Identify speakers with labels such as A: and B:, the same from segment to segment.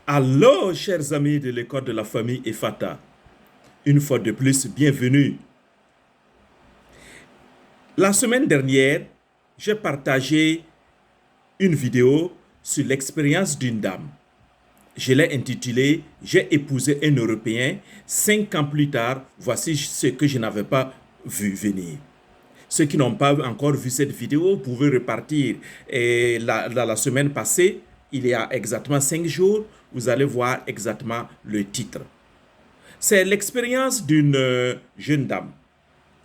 A: Allô, chers amis de l'école de la famille Efata. Une fois de plus, bienvenue. La semaine dernière, j'ai partagé une vidéo sur l'expérience d'une dame. Je l'ai intitulée J'ai épousé un Européen. 5 ans plus tard, voici ce que je n'avais pas vu venir. Ceux qui n'ont pas encore vu cette vidéo, vous pouvez repartir. Et la semaine passée, il y a exactement 5 jours, vous allez voir exactement le titre. C'est l'expérience d'une jeune dame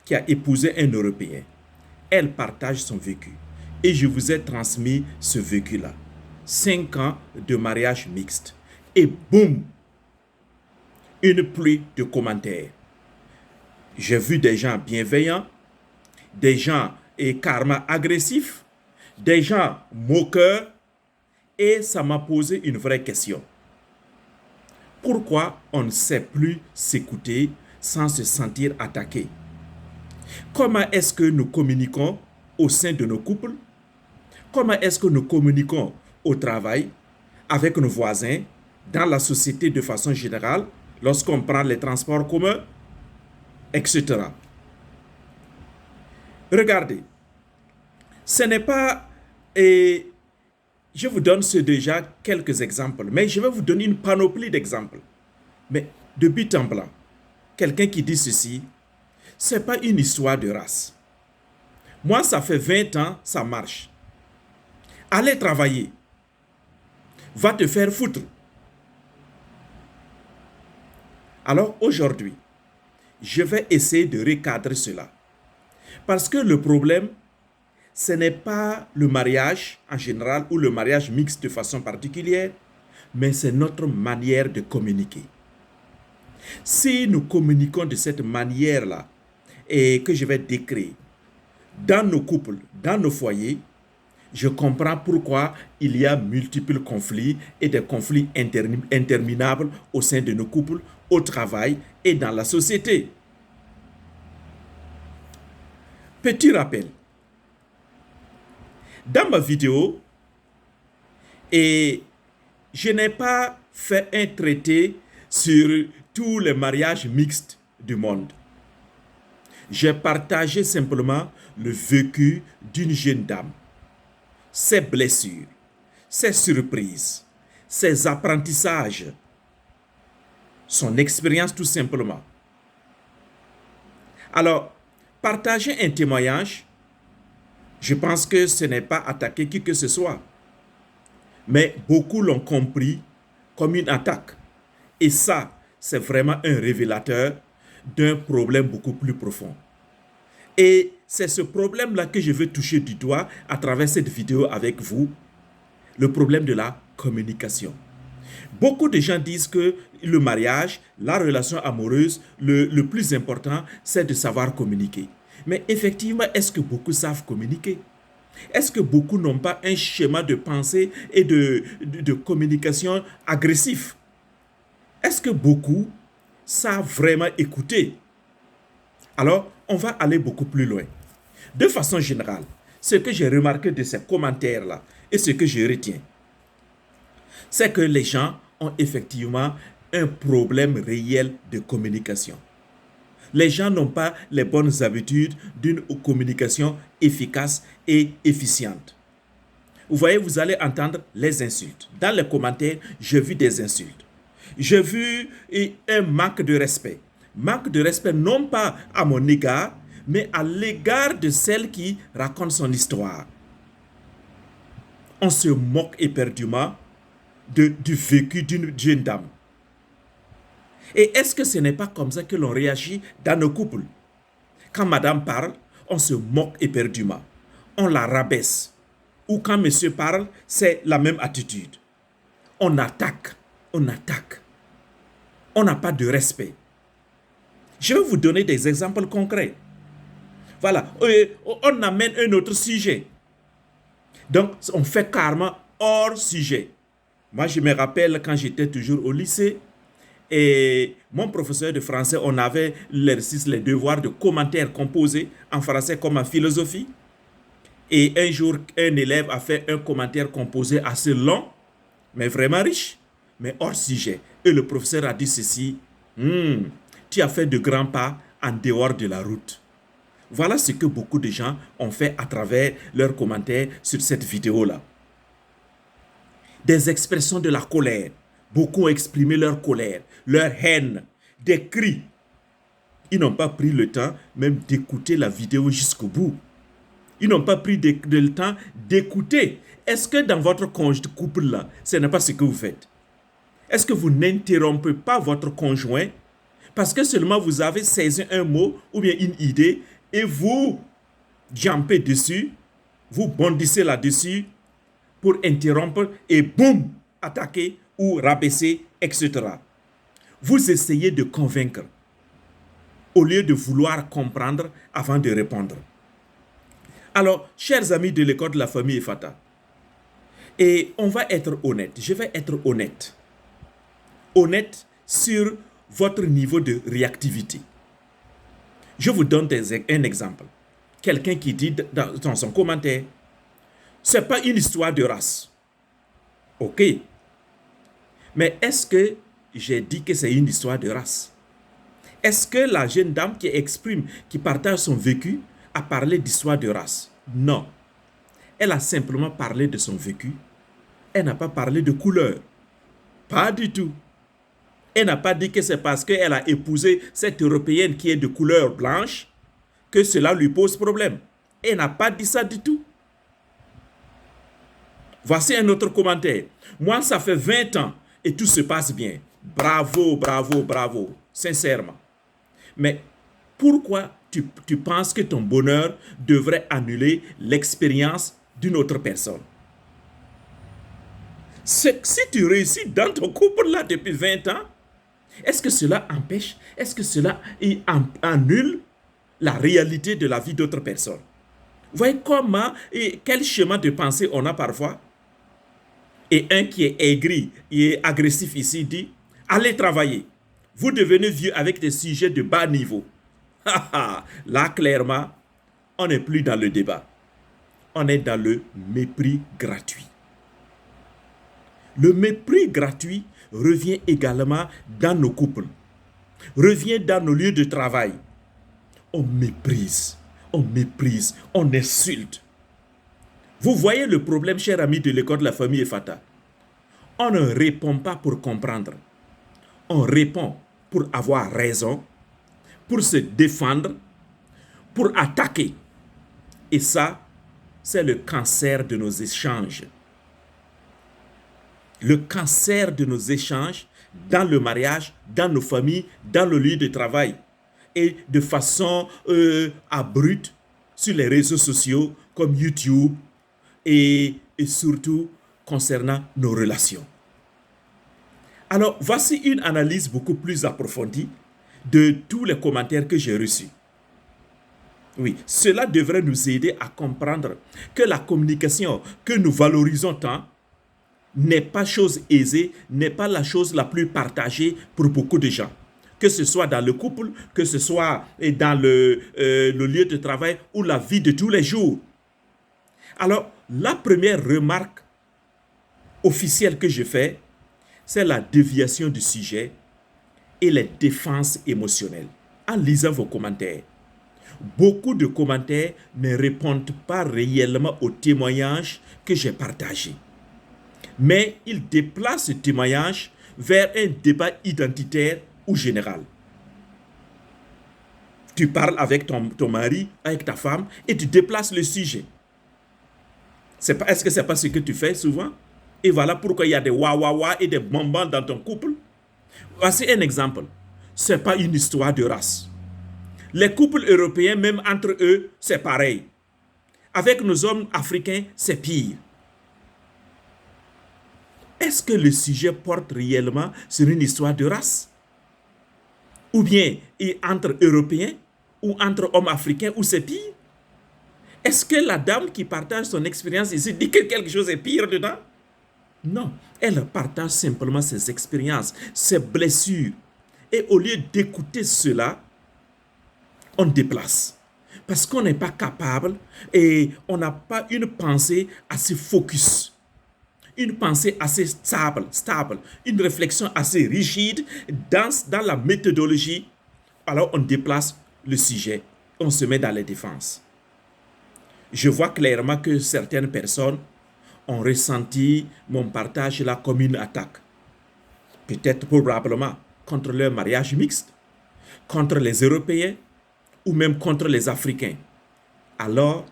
A: qui a épousé un Européen. Elle partage son vécu. Et je vous ai transmis ce vécu-là. 5 ans de mariage mixte. Et boum, une pluie de commentaires. J'ai vu des gens bienveillants, des gens karma agressifs, des gens moqueurs, et ça m'a posé une vraie question. Pourquoi on ne sait plus s'écouter sans se sentir attaqué? Comment est-ce que nous communiquons au sein de nos couples? Comment est-ce que nous communiquons au travail, avec nos voisins, dans la société de façon générale, lorsqu'on prend les transports communs, etc. Regardez, ce n'est pas... Et je vous donne déjà quelques exemples, mais je vais vous donner une panoplie d'exemples. Mais de but en blanc, quelqu'un qui dit ceci, ce n'est pas une histoire de race. Moi, ça fait 20 ans, ça marche. Allez travailler. Va te faire foutre. Alors aujourd'hui, je vais essayer de recadrer cela. Parce que le problème, ce n'est pas le mariage en général ou le mariage mixte de façon particulière, mais c'est notre manière de communiquer. Si nous communiquons de cette manière-là, et que je vais décrire, dans nos couples, dans nos foyers, je comprends pourquoi il y a multiples conflits et des conflits interminables au sein de nos couples, au travail et dans la société. Petit rappel. Dans ma vidéo, je n'ai pas fait un traité sur tous les mariages mixtes du monde. J'ai partagé simplement le vécu d'une jeune dame, ses blessures, ses surprises, ses apprentissages, son expérience tout simplement. Alors, partager un témoignage, je pense que ce n'est pas attaquer qui que ce soit. Mais beaucoup l'ont compris comme une attaque. Et ça, c'est vraiment un révélateur d'un problème beaucoup plus profond. Et c'est ce problème-là que je veux toucher du doigt à travers cette vidéo avec vous, le problème de la communication. Beaucoup de gens disent que le mariage, la relation amoureuse, le plus important, c'est de savoir communiquer. Mais effectivement, est-ce que beaucoup savent communiquer? Est-ce que beaucoup n'ont pas un schéma de pensée et de communication agressif? Est-ce que beaucoup savent vraiment écouter? Alors, on va aller beaucoup plus loin. De façon générale, ce que j'ai remarqué de ces commentaires-là et ce que je retiens, c'est que les gens ont effectivement un problème réel de communication. Les gens n'ont pas les bonnes habitudes d'une communication efficace et efficiente. Vous voyez, vous allez entendre les insultes. Dans les commentaires, j'ai vu des insultes. J'ai vu un manque de respect. Manque de respect non pas à mon égard, mais à l'égard de celle qui raconte son histoire. On se moque éperdument du vécu d'une jeune dame. Et est-ce que ce n'est pas comme ça que l'on réagit dans nos couples? Quand madame parle, on se moque éperdument. On la rabaisse. Ou quand monsieur parle, c'est la même attitude. On attaque. On attaque. On n'a pas de respect. Je vais vous donner des exemples concrets. Voilà. On amène un autre sujet. Donc, on fait carrément hors sujet. Moi, je me rappelle quand j'étais toujours au lycée, et mon professeur de français, on avait l'exercice, les devoirs de commentaires composés en français comme en philosophie. Et un jour, un élève a fait un commentaire composé assez long, mais vraiment riche. mais hors sujet. Et le professeur a dit ceci, tu as fait de grands pas en dehors de la route. Voilà ce que beaucoup de gens ont fait à travers leurs commentaires sur cette vidéo-là. Des expressions de la colère. Beaucoup ont exprimé leur colère, leur haine, des cris. Ils n'ont pas pris le temps même d'écouter la vidéo jusqu'au bout. Ils n'ont pas pris le temps d'écouter. Est-ce que dans votre couple-là, ce n'est pas ce que vous faites? Est-ce que vous n'interrompez pas votre conjoint parce que seulement vous avez saisi un mot ou bien une idée et vous jumpez dessus, vous bondissez là-dessus pour interrompre et boum, attaquer ou rabaisser, etc. Vous essayez de convaincre au lieu de vouloir comprendre avant de répondre. Alors, chers amis de l'école de la famille Fata, et on va être honnête, je vais être honnête. Honnête sur votre niveau de réactivité. Je vous donne un exemple. Quelqu'un qui dit dans son commentaire, ce n'est pas une histoire de race. Ok. Mais est-ce que j'ai dit que c'est une histoire de race? Est-ce que la jeune dame qui exprime, qui partage son vécu, a parlé d'histoire de race? Non. Elle a simplement parlé de son vécu. Elle n'a pas parlé de couleur. Pas du tout. Elle n'a pas dit que c'est parce qu'elle a épousé cette Européenne qui est de couleur blanche que cela lui pose problème. Elle n'a pas dit ça du tout. Voici un autre commentaire. Moi, ça fait 20 ans et tout se passe bien. Bravo, bravo, bravo. Sincèrement. Mais pourquoi tu penses que ton bonheur devrait annuler l'expérience d'une autre personne? Si tu réussis dans ton couple là depuis 20 ans, est-ce que cela empêche, est-ce que cela annule la réalité de la vie d'autres personnes? Vous voyez comment et quel schéma de pensée on a parfois? Et un qui est aigri et agressif ici dit, allez travailler. Vous devenez vieux avec des sujets de bas niveau. Là, clairement, on n'est plus dans le débat. On est dans le mépris gratuit. Le mépris gratuit revient également dans nos couples, revient dans nos lieux de travail. On méprise, on insulte. Vous voyez le problème, chers amis de l'école de la famille Fata. On ne répond pas pour comprendre. On répond pour avoir raison, pour se défendre, pour attaquer. Et ça, c'est le cancer de nos échanges. Le cancer de nos échanges dans le mariage, dans nos familles, dans le lieu de travail. Et de façon abrupte sur les réseaux sociaux comme YouTube et surtout concernant nos relations. Alors, voici une analyse beaucoup plus approfondie de tous les commentaires que j'ai reçus. Oui, cela devrait nous aider à comprendre que la communication que nous valorisons tant n'est pas chose aisée, n'est pas la chose la plus partagée pour beaucoup de gens. Que ce soit dans le couple, que ce soit dans le lieu de travail ou la vie de tous les jours. Alors, la première remarque officielle que je fais, c'est la déviation du sujet et les défenses émotionnelles. En lisant vos commentaires, beaucoup de commentaires ne répondent pas réellement aux témoignages que j'ai partagés. Mais ils déplacent ce témoignage vers un débat identitaire ou général. Tu parles avec ton mari, avec ta femme, et tu déplaces le sujet. Est-ce que ce n'est pas ce que tu fais souvent? Et voilà pourquoi il y a des wa et des bonbons dans ton couple. Voici un exemple. Ce n'est pas une histoire de race. Les couples européens, même entre eux, c'est pareil. Avec nos hommes africains, c'est pire. Est-ce que le sujet porte réellement sur une histoire de race? Ou bien entre Européens ou entre hommes africains ou c'est pire? Est-ce que la dame qui partage son expérience ici dit que quelque chose est pire dedans? Non, elle partage simplement ses expériences, ses blessures. Et au lieu d'écouter cela, on déplace. Parce qu'on n'est pas capable et on n'a pas une pensée assez focus. une pensée assez stable, une réflexion assez rigide dans la méthodologie, alors on déplace le sujet, on se met dans les défenses. Je vois clairement que certaines personnes ont ressenti mon partage là comme une attaque. Peut-être probablement contre leur mariage mixte, contre les Européens ou même contre les Africains. Alors,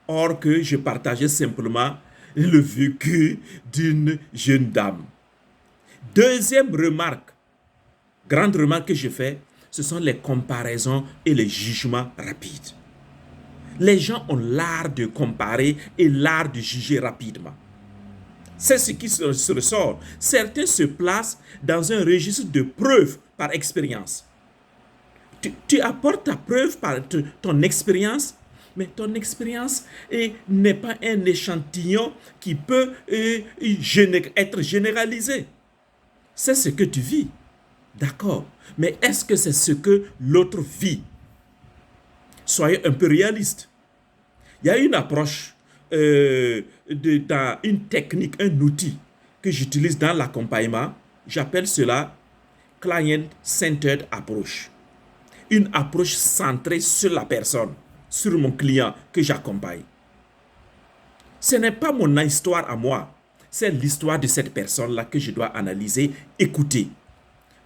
A: or que je partageais simplement le vécu d'une jeune dame. Deuxième remarque, grande remarque que je fais, ce sont les comparaisons et les jugements rapides. Les gens ont l'art de comparer et l'art de juger rapidement. C'est ce qui se ressort. Certains se placent dans un registre de preuves par expérience. Tu apportes ta preuve par ton expérience, mais ton expérience n'est pas un échantillon qui peut être généralisé. C'est ce que tu vis. D'accord. Mais est-ce que c'est ce que l'autre vit? Soyez un peu réaliste. Il y a une approche, une technique, un outil que j'utilise dans l'accompagnement. J'appelle cela client-centered approach. Une approche centrée sur la personne, sur mon client que j'accompagne. Ce n'est pas mon histoire à moi, c'est l'histoire de cette personne-là que je dois analyser, écouter.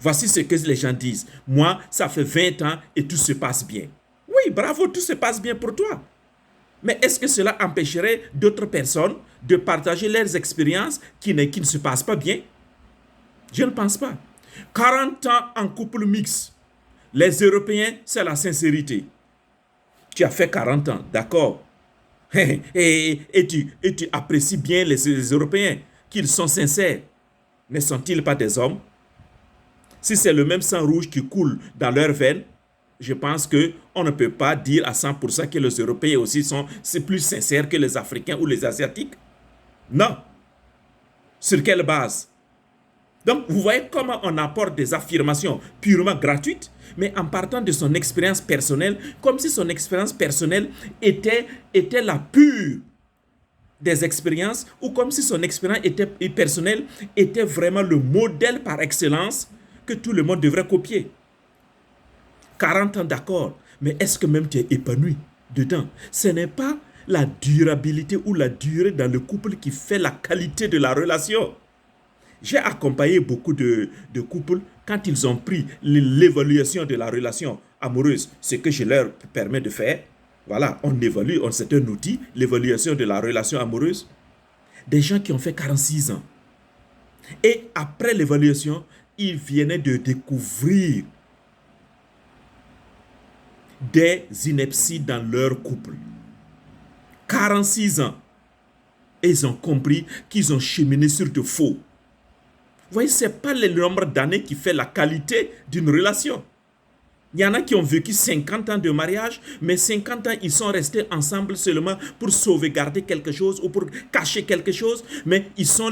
A: Voici ce que les gens disent. Moi, ça fait 20 ans et tout se passe bien. Oui, bravo, tout se passe bien pour toi. Mais est-ce que cela empêcherait d'autres personnes de partager leurs expériences qui ne se passent pas bien? Je ne pense pas. 40 ans en couple mixte. Les Européens, c'est la sincérité. Tu as fait 40 ans, d'accord. Et tu apprécies bien les Européens, qu'ils sont sincères. Ne sont-ils pas des hommes? Si c'est le même sang rouge qui coule dans leurs veines, je pense qu'on ne peut pas dire à 100% que les Européens aussi sont plus sincères que les Africains ou les Asiatiques. Non. Sur quelle base? Donc, vous voyez comment on apporte des affirmations purement gratuites, mais en partant de son expérience personnelle, comme si son expérience personnelle était la pure des expériences, ou comme si son expérience personnelle était vraiment le modèle par excellence que tout le monde devrait copier. 40 ans d'accord, mais est-ce que même tu es épanoui dedans? Ce n'est pas la durabilité ou la durée dans le couple qui fait la qualité de la relation. J'ai accompagné beaucoup de couples quand ils ont pris l'évaluation de la relation amoureuse, ce que je leur permets de faire. Voilà, on évalue, c'est un outil, l'évaluation de la relation amoureuse. Des gens qui ont fait 46 ans. Et après l'évaluation, ils venaient de découvrir des inepties dans leur couple. 46 ans. Et ils ont compris qu'ils ont cheminé sur de faux. Vous voyez, ce n'est pas le nombre d'années qui fait la qualité d'une relation. Il y en a qui ont vécu 50 ans de mariage, mais 50 ans, ils sont restés ensemble seulement pour sauvegarder quelque chose ou pour cacher quelque chose, mais ils sont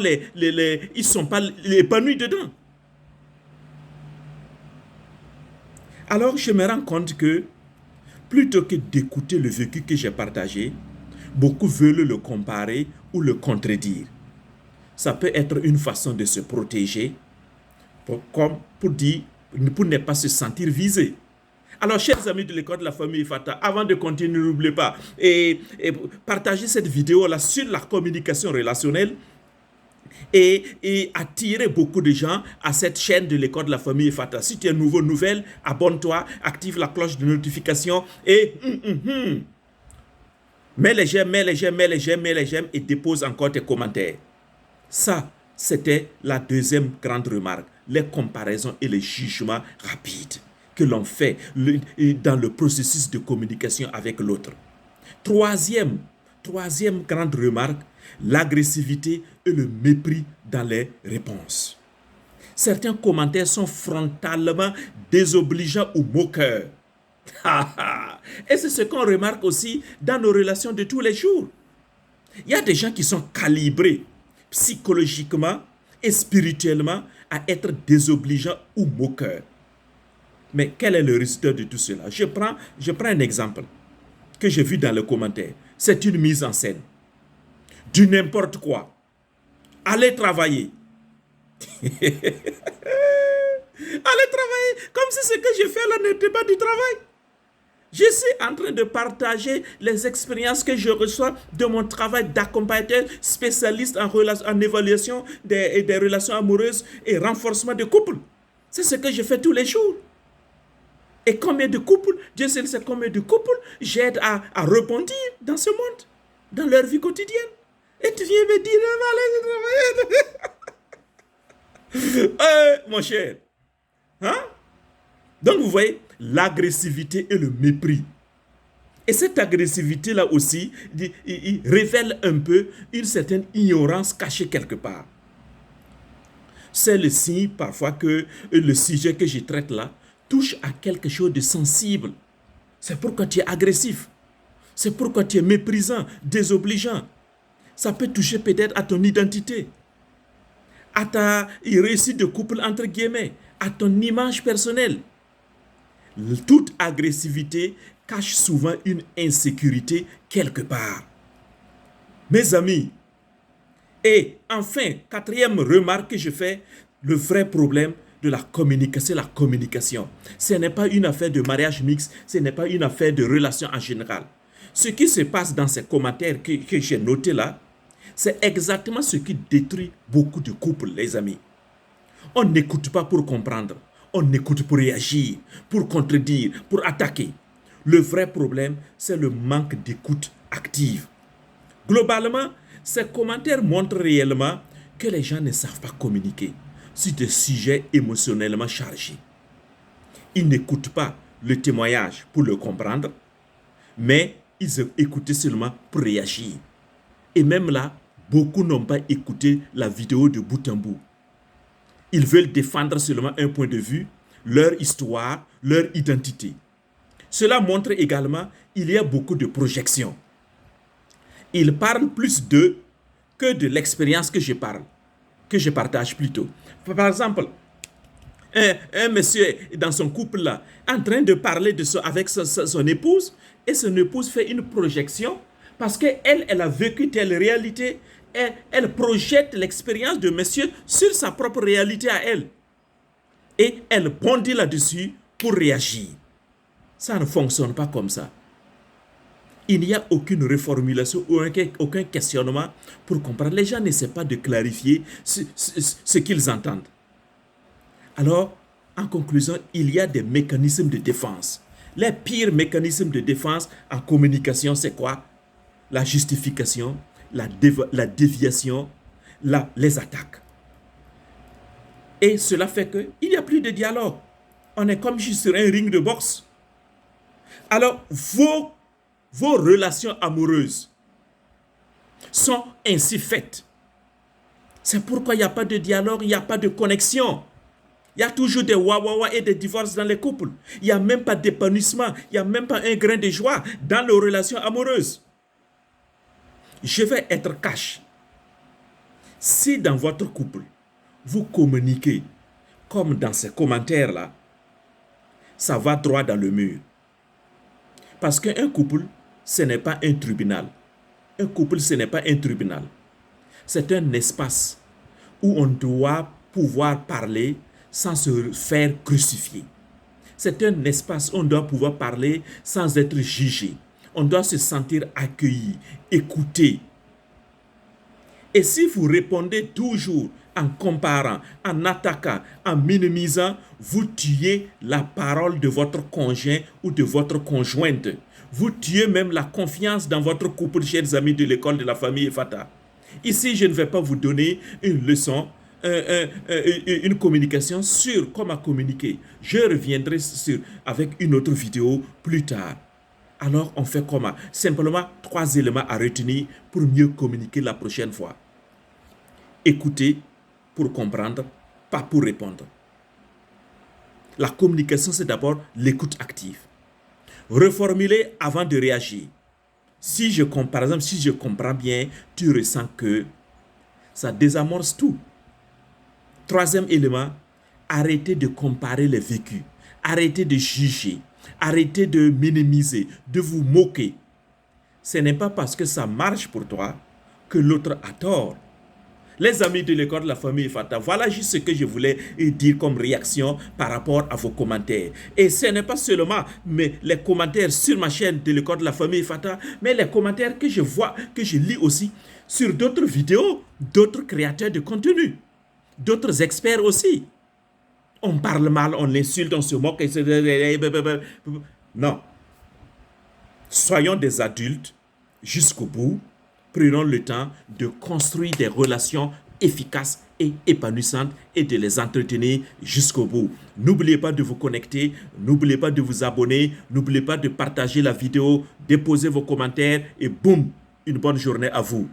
A: sont pas épanouis dedans. Alors, je me rends compte que plutôt que d'écouter le vécu que j'ai partagé, beaucoup veulent le comparer ou le contredire. Ça peut être une façon de se protéger, pour ne pas se sentir visé. Alors, chers amis de l'école de la famille Fata, avant de continuer, n'oubliez pas, et partagez cette vidéo-là sur la communication relationnelle et attirer beaucoup de gens à cette chaîne de l'école de la famille Fata. Si tu es nouvelle, abonne-toi, active la cloche de notification et mets les j'aime et dépose encore tes commentaires. Ça, c'était la deuxième grande remarque, les comparaisons et les jugements rapides que l'on fait dans le processus de communication avec l'autre. Troisième grande remarque, l'agressivité et le mépris dans les réponses. Certains commentaires sont frontalement désobligeants ou moqueurs. Et c'est ce qu'on remarque aussi dans nos relations de tous les jours. Il y a des gens qui sont calibrés psychologiquement et spirituellement à être désobligeants ou moqueurs. Mais quel est le résultat de tout cela? Je prends un exemple que j'ai vu dans le commentaire. C'est une mise en scène. Du n'importe quoi. Allez travailler. Allez travailler. Comme si ce que je fais là n'était pas du travail. Je suis en train de partager les expériences que je reçois de mon travail d'accompagnateur spécialiste en évaluation des relations amoureuses et renforcement de couples. C'est ce que je fais tous les jours. Et combien de couples, Dieu seul sait combien de couples j'aide à rebondir dans ce monde, dans leur vie quotidienne. Et tu viens me dire, allez travailler. Mon cher. Hein? Donc vous voyez, l'agressivité et le mépris. Et cette agressivité-là aussi, il révèle un peu une certaine ignorance cachée quelque part. C'est le signe parfois que le sujet que je traite là touche à quelque chose de sensible. C'est pourquoi tu es agressif. C'est pourquoi tu es méprisant, désobligeant. Ça peut toucher peut-être à ton identité, à ta réussite de couple entre guillemets, à ton image personnelle. Toute agressivité cache souvent une insécurité quelque part. Mes amis, et enfin, quatrième remarque que je fais, le vrai problème de la communication, c'est la communication. Ce n'est pas une affaire de mariage mixte, ce n'est pas une affaire de relation en général. Ce qui se passe dans ces commentaires que j'ai notés là, c'est exactement ce qui détruit beaucoup de couples, les amis. On n'écoute pas pour comprendre. On écoute pour réagir, pour contredire, pour attaquer. Le vrai problème, c'est le manque d'écoute active. Globalement, ces commentaires montrent réellement que les gens ne savent pas communiquer sur des sujets émotionnellement chargés. Ils n'écoutent pas le témoignage pour le comprendre, mais ils écoutent seulement pour réagir. Et même là, beaucoup n'ont pas écouté la vidéo de bout en bout. Ils veulent défendre seulement un point de vue, leur histoire, leur identité. Cela montre également qu'il y a beaucoup de projections. Ils parlent plus d'eux que de l'expérience que je partage plutôt. Par exemple, un monsieur dans son couple là, en train de parler avec son épouse, et son épouse fait une projection parce qu'elle a vécu telle réalité. Elle projette l'expérience de monsieur sur sa propre réalité à elle. Et elle bondit là-dessus pour réagir. Ça ne fonctionne pas comme ça. Il n'y a aucune reformulation ou aucun questionnement pour comprendre. Les gens n'essaient pas de clarifier ce qu'ils entendent. Alors, en conclusion, il y a des mécanismes de défense. Les pires mécanismes de défense en communication, c'est quoi? La justification, la déviation, les attaques. Et cela fait qu'il n'y a plus de dialogue. On est comme sur un ring de boxe. Alors, vos relations amoureuses sont ainsi faites. C'est pourquoi il n'y a pas de dialogue, il n'y a pas de connexion. Il y a toujours des wawawa et des divorces dans les couples. Il n'y a même pas d'épanouissement, il n'y a même pas un grain de joie dans les relations amoureuses. Je vais être cash. Si dans votre couple, vous communiquez comme dans ces commentaires-là, ça va droit dans le mur. Parce qu'un couple, ce n'est pas un tribunal. Un couple, ce n'est pas un tribunal. C'est un espace où on doit pouvoir parler sans se faire crucifier. C'est un espace où on doit pouvoir parler sans être jugé. On doit se sentir accueilli, écouté. Et si vous répondez toujours en comparant, en attaquant, en minimisant, vous tuez la parole de votre conjoint ou de votre conjointe. Vous tuez même la confiance dans votre couple, chers amis de l'école de la famille Fata. Ici, je ne vais pas vous donner une leçon, une communication sur comment communiquer. Je reviendrai avec une autre vidéo plus tard. Alors, on fait comment? Simplement 3 éléments à retenir pour mieux communiquer la prochaine fois. Écouter pour comprendre, pas pour répondre. La communication, c'est d'abord l'écoute active. Reformuler avant de réagir. Par exemple, si je comprends bien, tu ressens que ça désamorce tout. 3e élément, arrêtez de comparer les vécus. Arrêtez de juger. Arrêtez de minimiser, de vous moquer. Ce n'est pas parce que ça marche pour toi que l'autre a tort. Les amis de l'école de la famille Fata, voilà juste ce que je voulais dire comme réaction par rapport à vos commentaires. Et ce n'est pas seulement les commentaires sur ma chaîne de l'école de la famille Fata, mais les commentaires que je vois, que je lis aussi sur d'autres vidéos, d'autres créateurs de contenu, d'autres experts aussi. On parle mal, on l'insulte, on se moque. Non. Soyons des adultes jusqu'au bout. Prenons le temps de construire des relations efficaces et épanouissantes et de les entretenir jusqu'au bout. N'oubliez pas de vous connecter, n'oubliez pas de vous abonner, n'oubliez pas de partager la vidéo, déposer vos commentaires et boum, une bonne journée à vous.